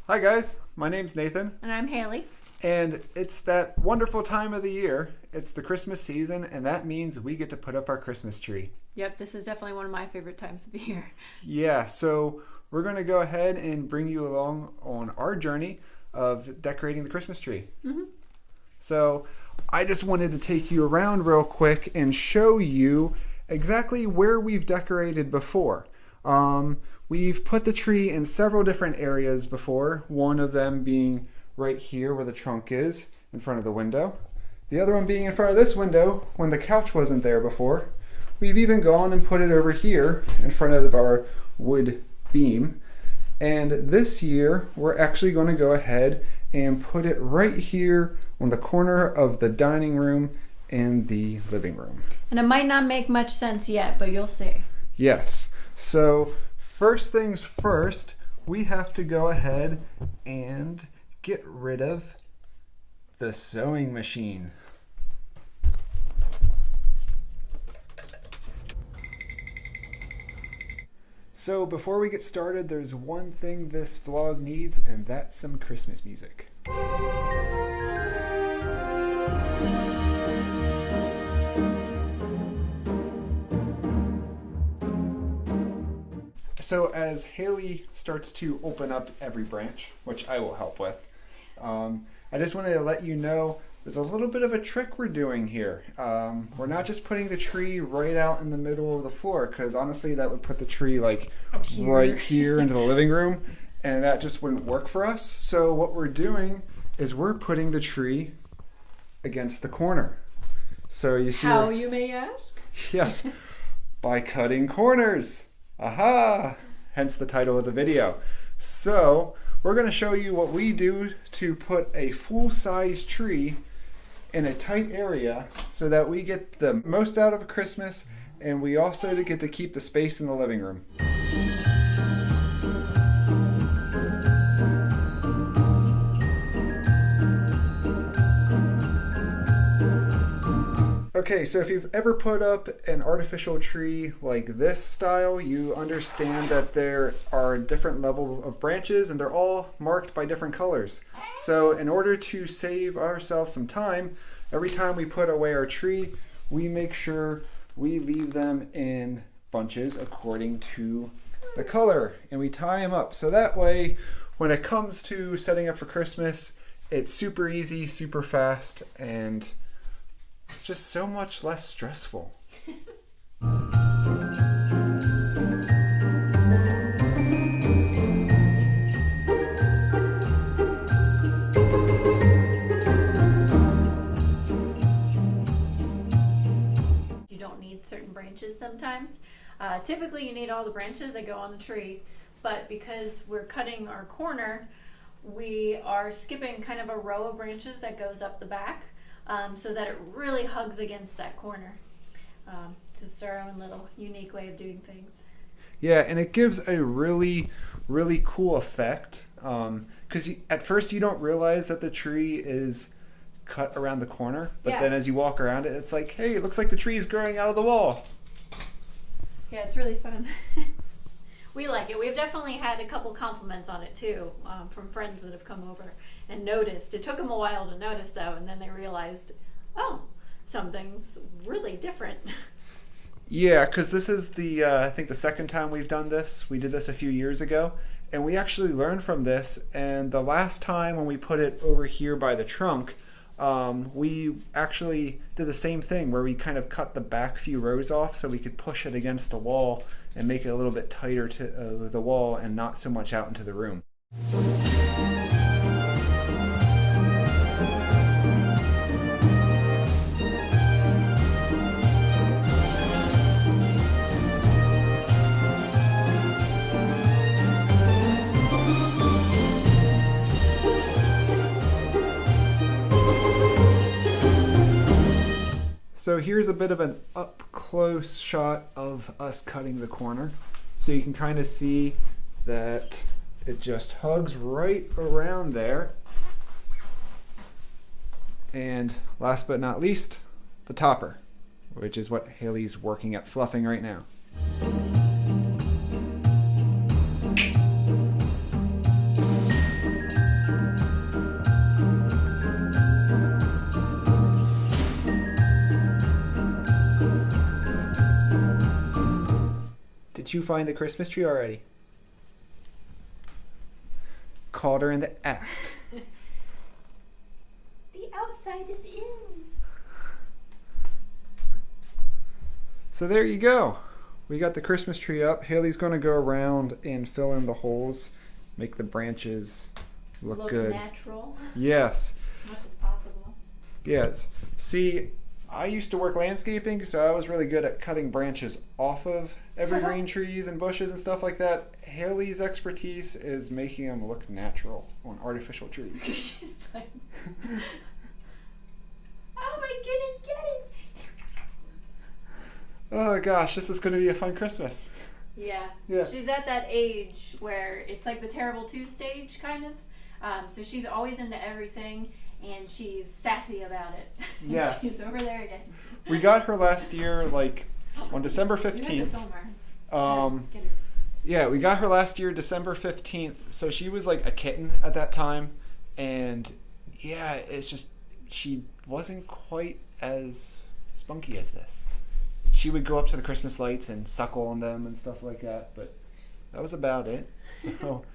Hi guys, my name's Nathan, And I'm Haley. and it's that wonderful time of the year. It's the Christmas season, and that means we get to put up our Christmas tree. Yep, this is definitely one of my favorite times of year. Yeah, so we're going to go ahead and bring you along on our journey of decorating the Christmas tree. So I just wanted to take you around real quick and show you exactly where we've decorated before. We've put the tree in several different areas before, one of them being right here where the trunk is in front of the window. The other one being in front of this window when the couch wasn't there before. We've even gone and put it over here in front of our wood beam. And this year, we're actually going to go ahead and put it right here on the corner of the dining room and the living room. And it might not make much sense yet, but you'll see. Yes. So first things first, we have to go ahead and get rid of the sewing machine. So before we get started, there's one thing this vlog needs, and that's some Christmas music. So as Haley starts to open up every branch, which I will help with, I just wanted to let you know there's a little bit of a trick we're doing here. We're not just putting the tree right out in the middle of the floor, because honestly that would put the tree like right here into the living room, and that just wouldn't work for us. So what we're doing is we're putting the tree against the corner. So you see How, you may ask? Yes, by cutting corners. Aha! Hence the title of the video. So we're going to show you what we do to put a full-size tree in a tight area so that we get the most out of Christmas, and we also get to keep the space in the living room. Okay, so if you've ever put up an artificial tree like this style, you understand that there are different levels of branches and they're all marked by different colors. So in order to save ourselves some time, every time we put away our tree, we make sure we leave them in bunches according to the color, and we tie them up. So that way, when it comes to setting up for Christmas, it's super easy, super fast, and it's just so much less stressful. You don't need certain branches sometimes. Typically you need all the branches that go on the tree, but because we're cutting our corner, we are skipping kind of a row of branches that goes up the back. So that it really hugs against that corner. Just our own little unique way of doing things. Yeah, and it gives a really, really cool effect. Because at first you don't realize that the tree is cut around the corner, but then as you walk around it, it's like, hey, it looks like the tree's growing out of the wall. Yeah, it's really fun. We like it. We've definitely had a couple compliments on it too, from friends that have come over and noticed. It took them a while to notice though, and then they realized, oh, something's really different. Yeah, because this is the, I think the second time we've done this. We did this a few years ago, and we actually learned from this, and the last time when we put it over here by the trunk, we actually did the same thing where we kind of cut the back few rows off so we could push it against the wall and make it a little bit tighter to the wall and not so much out into the room. So here's a bit of an up-close shot of us cutting the corner. So you can kind of see that it just hugs right around there. And last but not least, the topper, which is what Haley's working at fluffing right now. Did you find the Christmas tree already? Caught her in the act. The outside is in. So there you go. We got the Christmas tree up. Haley's going to go around and fill in the holes, make the branches look good. Natural. Yes. As much as possible. Yes. See, I used to work landscaping, so I was really good at cutting branches off of evergreen trees and bushes and stuff like that. Haley's expertise is making them look natural on artificial trees. She's like, oh my goodness, get it! Oh gosh, this is going to be a fun Christmas. Yeah. Yeah. She's at that age where it's like the terrible two stage, kind of. So she's always into everything, and she's sassy about it. Yes. She's over there again. We got her last year, like, on December You have to 15th. film her. Get her. Yeah, we got her last year, December 15th. So she was like a kitten at that time. And yeah, it's just, she wasn't quite as spunky as this. She would go up to the Christmas lights and suckle on them and stuff like that. But that was about it. So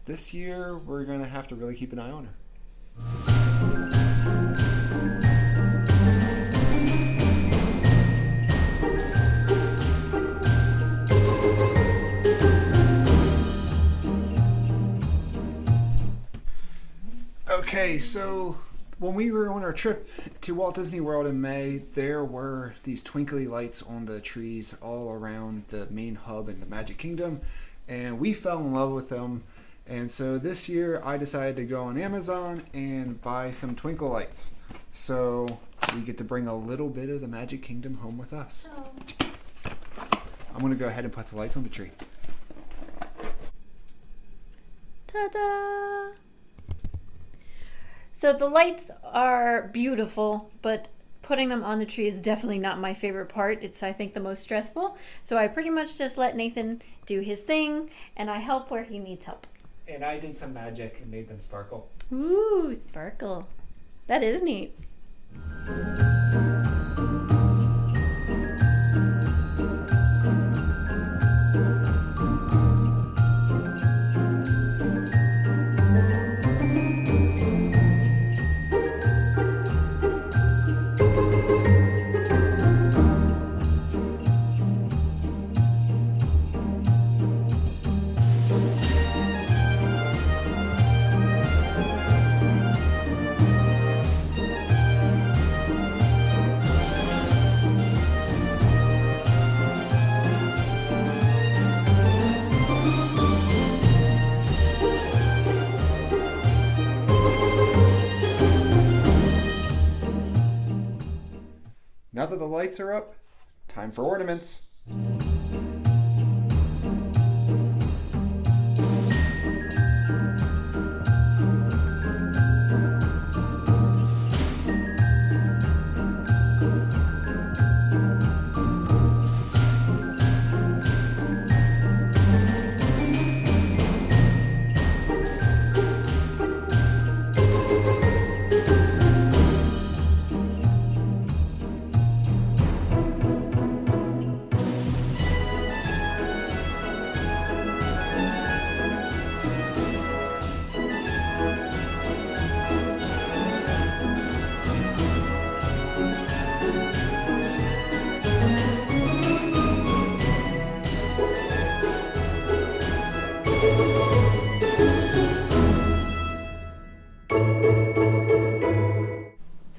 this year, we're going to have to really keep an eye on her. Okay, so when we were on our trip to Walt Disney World in May, there were these twinkly lights on the trees all around the main hub in the Magic Kingdom, and we fell in love with them. And so this year I decided to go on Amazon and buy some twinkle lights. So we get to bring a little bit of the Magic Kingdom home with us. Oh. I'm going to go ahead and put the lights on the tree. Ta-da! So the lights are beautiful, but putting them on the tree is definitely not my favorite part. It's, I think, the most stressful. So I pretty much just let Nathan do his thing, and I help where he needs help. And I did some magic and made them sparkle. Ooh, sparkle. That is neat. Now that the lights are up, time for ornaments.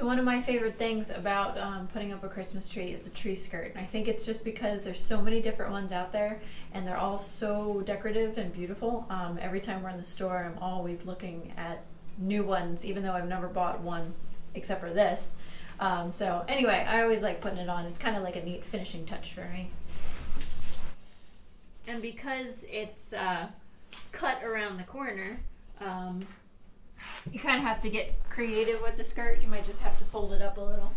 One of my favorite things about putting up a Christmas tree is the tree skirt. And I think it's just because there's so many different ones out there and they're all so decorative and beautiful. Every time we're in the store, I'm always looking at new ones, even though I've never bought one except for this. So anyway, I always like putting it on. It's kind of like a neat finishing touch for me. And because it's cut around the corner, you kind of have to get creative with the skirt. You might just have to fold it up a little.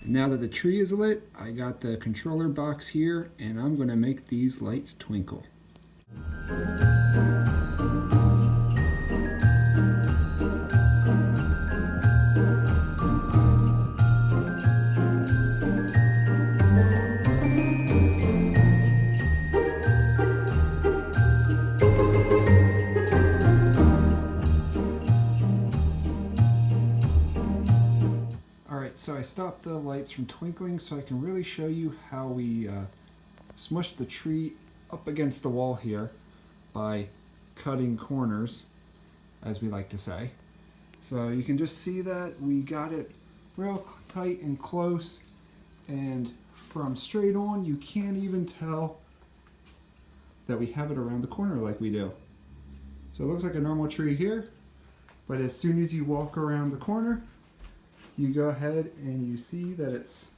Now that the tree is lit, I got the controller box here, and I'm going to make these lights twinkle. Alright, so I stopped the lights from twinkling so I can really show you how we smush the tree up against the wall here by cutting corners, as we like to say. So you can just see that we got it real tight and close, and from straight on you can't even tell that we have it around the corner like we do. So it looks like a normal tree here, but as soon as you walk around the corner, you go ahead and you see that it's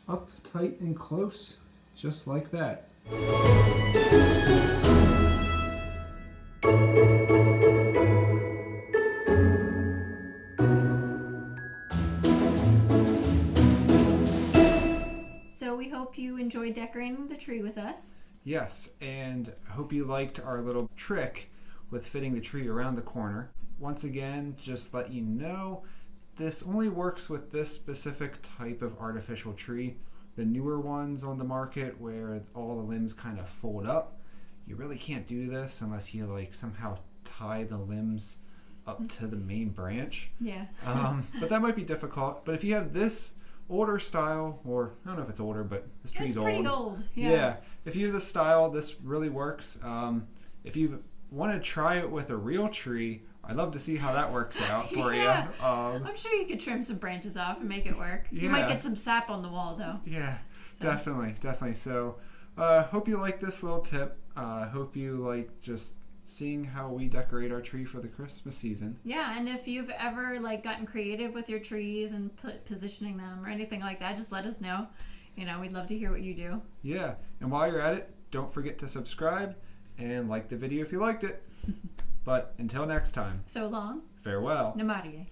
up tight and close, just like that. So we hope you enjoyed decorating the tree with us. Yes, and I hope you liked our little trick with fitting the tree around the corner. Once again, just let you know, this only works with this specific type of artificial tree. The newer ones on the market where all the limbs kind of fold up, you really can't do this unless you like somehow tie the limbs up to the main branch. Yeah. But that might be difficult. But if you have this older style, or I don't know if it's older, but this tree's old. It's pretty old. Yeah. If you have this style, this really works. If you want to try it with a real tree, I'd love to see how that works out for Yeah. you. I'm sure you could trim some branches off and make it work. You Yeah. might get some sap on the wall though. Yeah, So. definitely. So, hope you like this little tip. Hope you like just seeing how we decorate our tree for the Christmas season. Yeah, and if you've ever like gotten creative with your trees and positioning them or anything like that, just let us know. You know, we'd love to hear what you do. Yeah, and while you're at it, don't forget to subscribe and like the video if you liked it. But until next time, So long. farewell. Namarie.